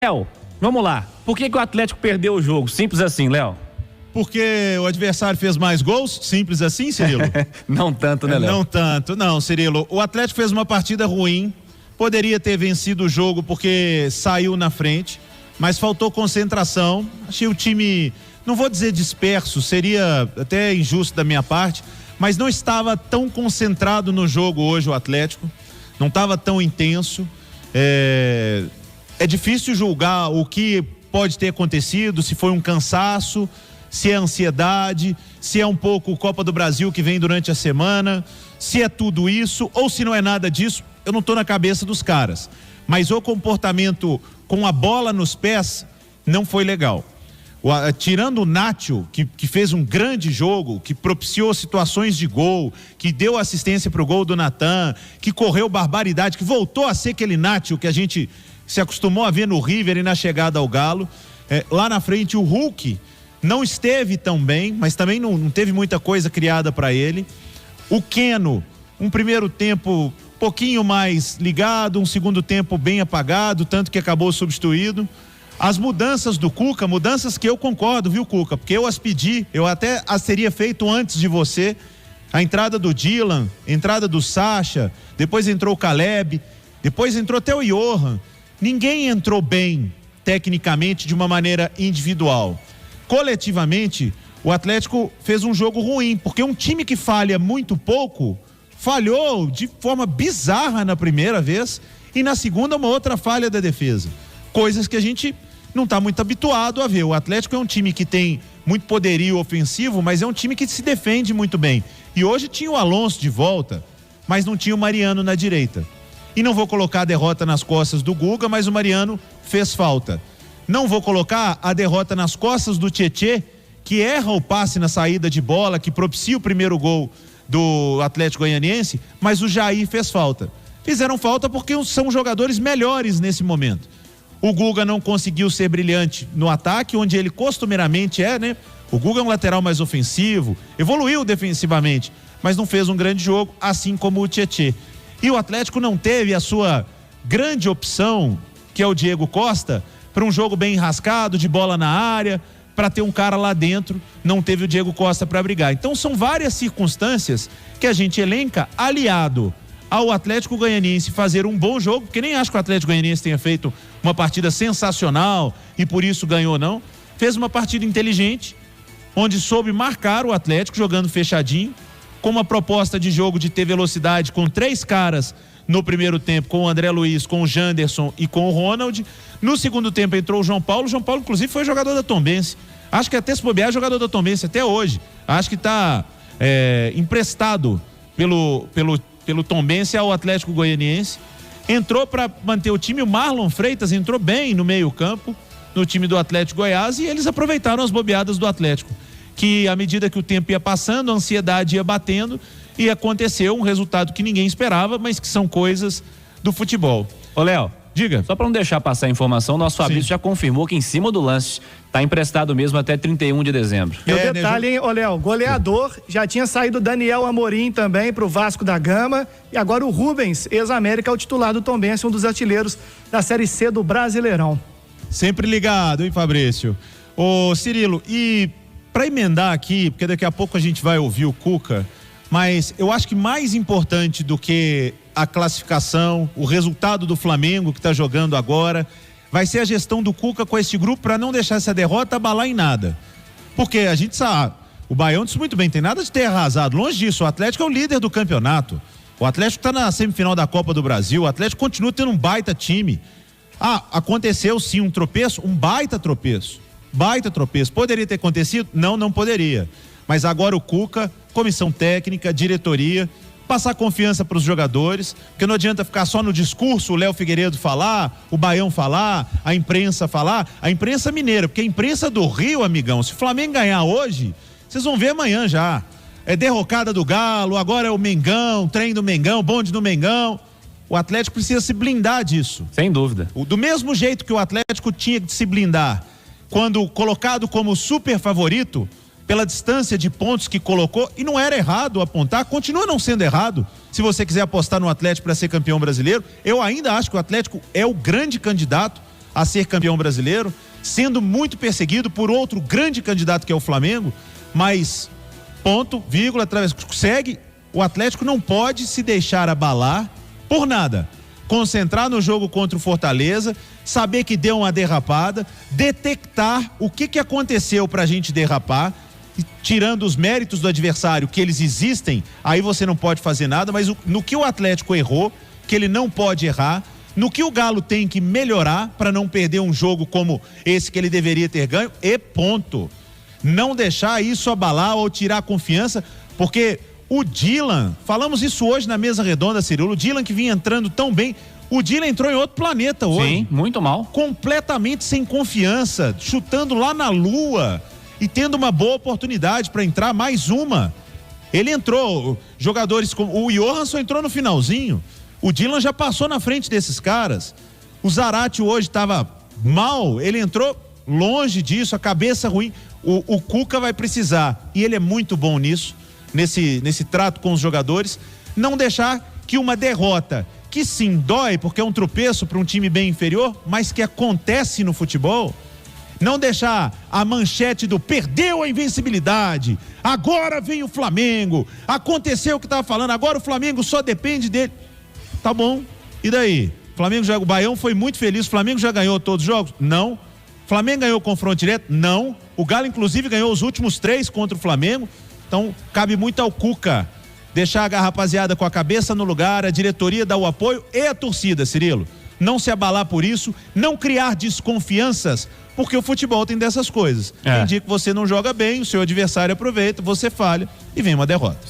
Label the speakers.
Speaker 1: Léo, vamos lá. Por que o Atlético perdeu o jogo? Simples assim, Léo.
Speaker 2: Porque o adversário fez mais gols? Simples assim, Cirilo?
Speaker 1: Não tanto, né, Léo?
Speaker 2: Não tanto, não, Cirilo. O Atlético fez uma partida ruim, poderia ter vencido o jogo porque saiu na frente, mas faltou concentração. Achei o time, não vou dizer disperso, seria até injusto da minha parte, mas não estava tão concentrado no jogo hoje o Atlético, não estava tão intenso. É difícil julgar o que pode ter acontecido, se foi um cansaço, se é ansiedade, se é um pouco Copa do Brasil que vem durante a semana, se é tudo isso ou se não é nada disso. Eu não estou na cabeça dos caras, mas o comportamento com a bola nos pés não foi legal. Tirando o Nacho, que fez um grande jogo, que propiciou situações de gol, que deu assistência para o gol do Natan, que correu barbaridade, que voltou a ser aquele Nacho que a gente se acostumou a ver no River e na chegada ao Galo. Lá na frente o Hulk não esteve tão bem, mas também não teve muita coisa criada para ele. O Keno, um primeiro tempo pouquinho mais ligado, um segundo tempo bem apagado, tanto que acabou substituído. As mudanças do Cuca, mudanças que eu concordo, viu, Cuca? Porque eu as pedi, eu até as teria feito antes de você. A entrada do Dylan, entrada do Sacha, depois entrou o Caleb, depois entrou até o Johan. Ninguém entrou bem, tecnicamente, de uma maneira individual. Coletivamente, o Atlético fez um jogo ruim, porque um time que falha muito pouco, falhou de forma bizarra na primeira vez e na segunda uma outra falha da defesa. Coisas que a gente não está muito habituado a ver. O Atlético é um time que tem muito poderio ofensivo, mas é um time que se defende muito bem. E hoje tinha o Alonso de volta, mas não tinha o Mariano na direita. E não vou colocar a derrota nas costas do Guga, mas o Mariano fez falta. Não vou colocar a derrota nas costas do Tietê, que erra o passe na saída de bola, que propicia o primeiro gol do Atlético Goianiense, mas o Jair fez falta. Fizeram falta porque são jogadores melhores nesse momento. O Guga não conseguiu ser brilhante no ataque, onde ele costumeiramente é, né? O Guga é um lateral mais ofensivo, evoluiu defensivamente, mas não fez um grande jogo, assim como o Tietê. E o Atlético não teve a sua grande opção, que é o Diego Costa, para um jogo bem enrascado, de bola na área, para ter um cara lá dentro. Não teve o Diego Costa para brigar. Então são várias circunstâncias que a gente elenca, aliado ao Atlético Goianiense fazer um bom jogo, porque nem acho que o Atlético Goianiense tenha feito uma partida sensacional e por isso ganhou, não. Fez uma partida inteligente, onde soube marcar o Atlético jogando fechadinho, com uma proposta de jogo de ter velocidade com 3 caras no primeiro tempo, com o André Luiz, com o Janderson e com o Ronald. No segundo tempo entrou o João Paulo. O João Paulo, inclusive, foi jogador da Tombense. Acho que até se bobear, é jogador da Tombense até hoje. Acho que está emprestado pelo Tombense ao Atlético Goianiense. Entrou para manter o time. O Marlon Freitas entrou bem no meio-campo, no time do Atlético Goiás, e eles aproveitaram as bobeadas do Atlético, que à medida que o tempo ia passando, a ansiedade ia batendo e aconteceu um resultado que ninguém esperava, mas que são coisas do futebol.
Speaker 1: Ô, Léo,
Speaker 2: diga.
Speaker 1: Só para não deixar passar a informação, nosso Fabrício já confirmou que em cima do lance está emprestado mesmo até 31 de dezembro.
Speaker 3: E o detalhe, hein, ô Léo, goleador, já tinha saído Daniel Amorim também para o Vasco da Gama, e agora o Rubens, ex-América, é o titular do Tombense, um dos artilheiros da Série C do Brasileirão.
Speaker 2: Sempre ligado, hein, Fabrício? Ô, Cirilo, e para emendar aqui, porque daqui a pouco a gente vai ouvir o Cuca, mas eu acho que mais importante do que a classificação, o resultado do Flamengo que está jogando agora, vai ser a gestão do Cuca com esse grupo para não deixar essa derrota abalar em nada. Porque a gente sabe, o Baião disse muito bem, tem nada de ter arrasado, longe disso, o Atlético é o líder do campeonato, o Atlético está na semifinal da Copa do Brasil, o Atlético continua tendo um baita time. Aconteceu sim um tropeço, um baita tropeço. Poderia ter acontecido? Não poderia. Mas agora o Cuca, comissão técnica, diretoria, passar confiança para os jogadores, porque não adianta ficar só no discurso, o Léo Figueiredo falar, o Baião falar, a imprensa falar, a imprensa mineira, porque a imprensa do Rio, amigão, se o Flamengo ganhar hoje, vocês vão ver amanhã já. É derrocada do Galo, agora é o Mengão, trem do Mengão, bonde do Mengão. O Atlético precisa se blindar disso.
Speaker 1: Sem dúvida.
Speaker 2: Do mesmo jeito que o Atlético tinha que se blindar quando colocado como super favorito, pela distância de pontos que colocou, e não era errado apontar, continua não sendo errado, se você quiser apostar no Atlético para ser campeão brasileiro. Eu ainda acho que o Atlético é o grande candidato a ser campeão brasileiro, sendo muito perseguido por outro grande candidato que é o Flamengo, mas ponto, vírgula, segue, o Atlético não pode se deixar abalar por nada. Concentrar no jogo contra o Fortaleza, saber que deu uma derrapada, detectar o que aconteceu pra gente derrapar, tirando os méritos do adversário, que eles existem, aí você não pode fazer nada, mas no que o Atlético errou, que ele não pode errar, no que o Galo tem que melhorar para não perder um jogo como esse que ele deveria ter ganho, e ponto. Não deixar isso abalar ou tirar a confiança, porque o Dylan, falamos isso hoje na mesa redonda, Cirilo, o Dylan que vinha entrando tão bem, o Dylan entrou em outro planeta hoje.
Speaker 1: Sim, muito mal.
Speaker 2: Completamente sem confiança, chutando lá na lua e tendo uma boa oportunidade para entrar, mais uma. Ele entrou, jogadores como o Johansson entrou no finalzinho, o Dylan já passou na frente desses caras. O Zarate hoje estava mal, ele entrou longe disso, a cabeça ruim. O Cuca vai precisar, e ele é muito bom nisso, nesse trato com os jogadores, não deixar que uma derrota, que sim dói porque é um tropeço para um time bem inferior, mas que acontece no futebol, não deixar a manchete do perdeu a invencibilidade, agora vem o Flamengo, aconteceu o que estava falando, agora o Flamengo só depende dele. Tá bom, e daí? O Baião foi muito feliz, o Flamengo já ganhou todos os jogos? Não. O Flamengo ganhou o confronto direto? Não. O Galo inclusive ganhou os últimos 3 contra o Flamengo, então cabe muito ao Cuca deixar a rapaziada com a cabeça no lugar, a diretoria dar o apoio e a torcida, Cirilo. Não se abalar por isso, não criar desconfianças, porque o futebol tem dessas coisas. Tem dia que você não joga bem, o seu adversário aproveita, você falha e vem uma derrota.